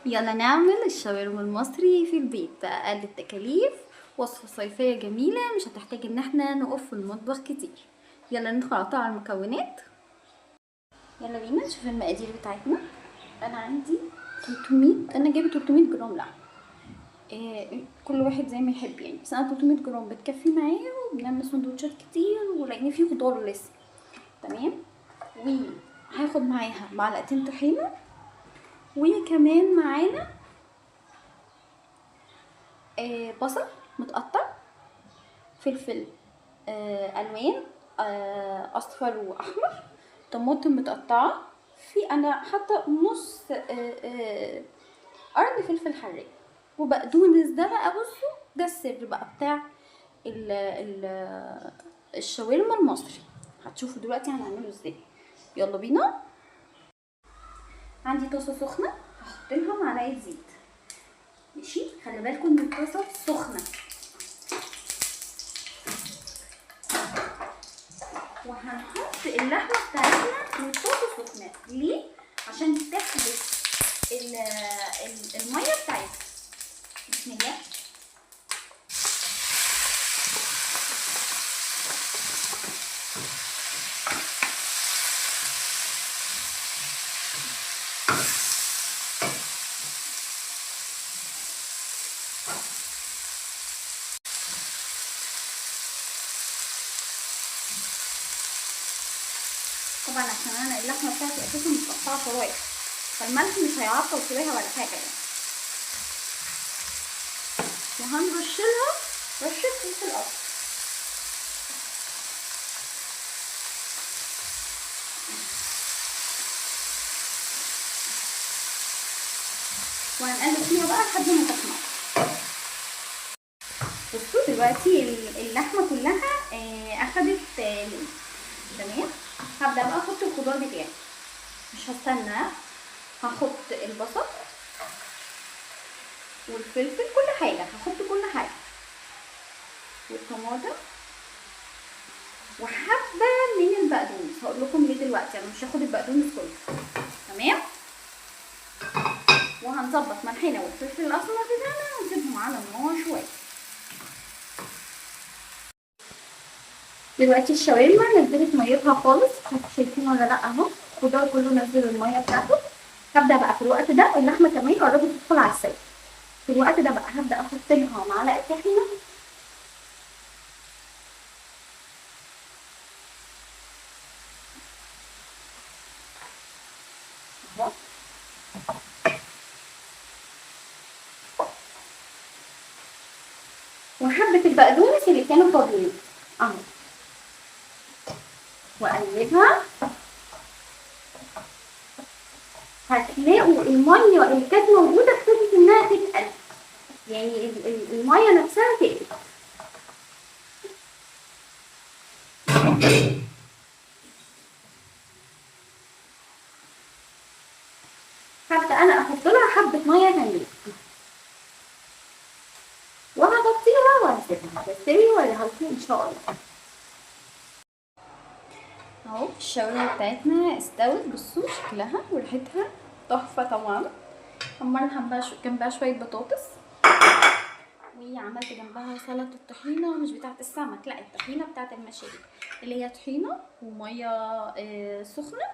يلا نعمل الشاورما المصري في البيت بأقل التكاليف. وصفة صيفية جميلة مش هتحتاج ان احنا نقف في المطبخ كتير. يلا ندخل على المكونات. يلا بينا نشوف المقادير بتاعتنا. انا عندي 300، انا جايبه 300 جرام لحم. كل واحد زي ما يحب يعني، بس انا 300 جرام بتكفي معايا وبنعمل سندوتشات كتير ولان فيه خضار لسه. تمام. وهاخد معاها معلقتين طحينه، وكمان معانا بصل متقطع، فلفل الوان اصفر واحمر، طماطم متقطعه، في انا حاطه نص قرن فلفل حراق، وبقدونس. ده بقى بصوا ده السر بقى بتاع ال ال الشاورما المصري. هتشوفوا دلوقتي هنعمله ازاي. يلا بينا. عندي طاسه سخنه، هحط لها معلقه زيت. ماشي، خلي بالكم ان الطاسه سخنه. وهنحط اللحمه بتاعتنا في الطاسه سخنه. ليه؟ عشان تحبس الميه بتاعتها. بسم الله. طبعا عشان انا اللحمه بتاعتي اساسا متقطعه شرايح، فالملح مش هيعطل فيها ولا حاجه يعني. وهنرش لها رشه فلفل اسمر. وهنقلب فيها بقى لحد ما تحمر. بصوا دلوقتي اللحمه كلها اخدت لون. تمام. هبدا بقى احط الخضار بتاعي، مش هستنى. هحط البصل والفلفل، كل حاجه هحط كل حاجه، والطماطم، وحبه من البقدونس. هقول لكم ليه دلوقتي، انا مش هاخد البقدونس كله. تمام. وهنظبط ملحنا والفلفل الاسمر بتاعنا ونسيبهم على النار شويه. دلوقتي الشاورما نزلت ميتها خالص، انتوا شايفين ولا لا؟ اهو الخضار كله نزل الميه بتاعته. هبدا بقى في الوقت ده اللحمه كمان قربت تدخل على السوا. في الوقت ده بقى هبدا احط لها معلقه طحينه، اهو، وحبه البقدونس اللي كانوا فاضيين اهو، واقلبها. هتلاقوا الميه اللي كانت موجوده ابتدت انها تتقل، يعني الميه نفسها تقلت. هبدا انا احط لها حبه ميه تانية، وهغطيها وهسيبها تستوي ولا هتطيب ان شاء الله. اهو الشاورما بتاعتنا استوت. بصوا شكلها وريحتها تحفه طبعا. حمرنا جنبها شويه بطاطس، وعملت جنبها سلطه الطحينه، مش بتاعه السمك، لا الطحينه بتاعه المشاوي، اللي هي طحينه وميه سخنه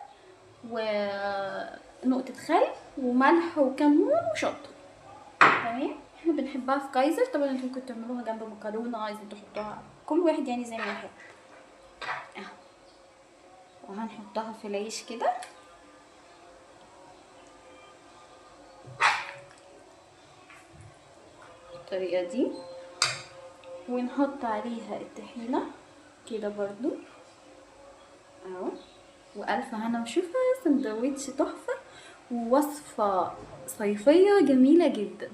ونقطه خل وملح وكمون وشطه. تمام. احنا بنحبها في كايزر. طبعا انتوا ممكن تعملوها جنب مكرونه، عايزين تحطوها كل واحد يعني زي ما يحب. اهو، وهنحطها في العيش كده بالطريقه دي، ونحط عليها الطحينه كده برضو اهو. والف هنا وشفا، سندوتش تحفه ووصفه صيفيه جميله جدا.